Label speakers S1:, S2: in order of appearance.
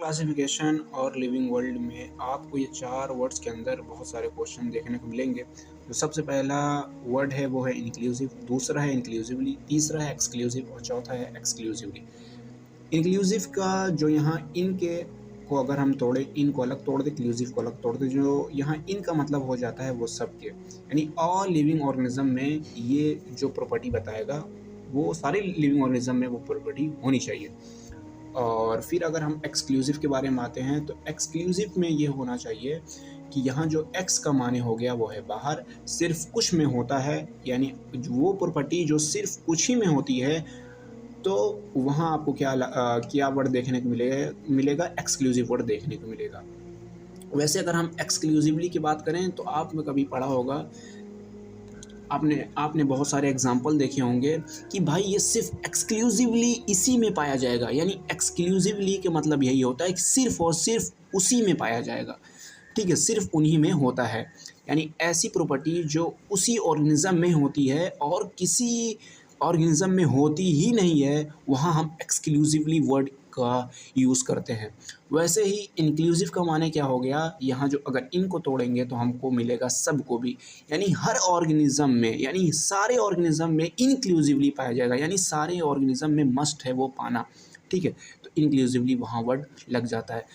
S1: Classification और living world में आपको ये 4 वर्ड्स के अंदर बहुत सारे क्वेश्चन देखने को मिलेंगे। तो सबसे पहला वर्ड है वो है इंक्लूसिव, दूसरा है इंक्लूसिवली, तीसरा है एक्सक्लूसिव और चौथा है एक्सक्लूसिवली। इंक्लूसिव का जो यहाँ इन के को अगर हम तोड़े, इन को अलग तोड़ दें, इंक्लूसिव को अलग तोड़ दें, जो यहाँ इन का मतलब हो जाता है वो सबके, यानी ऑल लिविंग ऑर्गेनिज्म में ये जो प्रॉपर्टी बताएगा वो सारे लिविंग ऑर्गेनिज्म में वो प्रॉपर्टी होनी चाहिए। और फिर अगर हम एक्सक्लूसिव के बारे में आते हैं तो एक्सक्लूसिव में ये होना चाहिए कि यहाँ जो एक्स का माने हो गया वो है बाहर, सिर्फ कुछ में होता है, यानी वो प्रॉपर्टी जो सिर्फ कुछ ही में होती है, तो वहाँ आपको क्या वर्ड देखने को मिलेगा एक्सक्लूसिव वर्ड देखने को मिलेगा। वैसे अगर हम एक्सक्लूसिवली की बात करें तो आपने कभी पढ़ा होगा, आपने बहुत सारे एग्जाम्पल देखे होंगे कि भाई ये सिर्फ एक्सक्लूसिवली इसी में पाया जाएगा, यानी एक्सक्लूसिवली के मतलब यही होता है कि सिर्फ और सिर्फ उसी में पाया जाएगा। ठीक है, सिर्फ उन्हीं में होता है, यानी ऐसी प्रॉपर्टी जो उसी ऑर्गेनिज्म में होती है और किसी ऑर्गेनिज्म में होती ही नहीं है, वहाँ हम एक्सक्लूसिवली वर्ड का यूज़ करते हैं। वैसे ही इंक्लूसिव का माने क्या हो गया, यहाँ जो अगर इनको तोड़ेंगे तो हमको मिलेगा सबको भी, यानी हर ऑर्गेनिज्म में, यानी सारे ऑर्गेनिज्म में इंक्लूसिवली पाया जाएगा, यानी सारे ऑर्गेनिज्म में मस्ट है वो पाना। ठीक है, तो इंक्लूसिवली वहाँ वर्ड लग जाता है।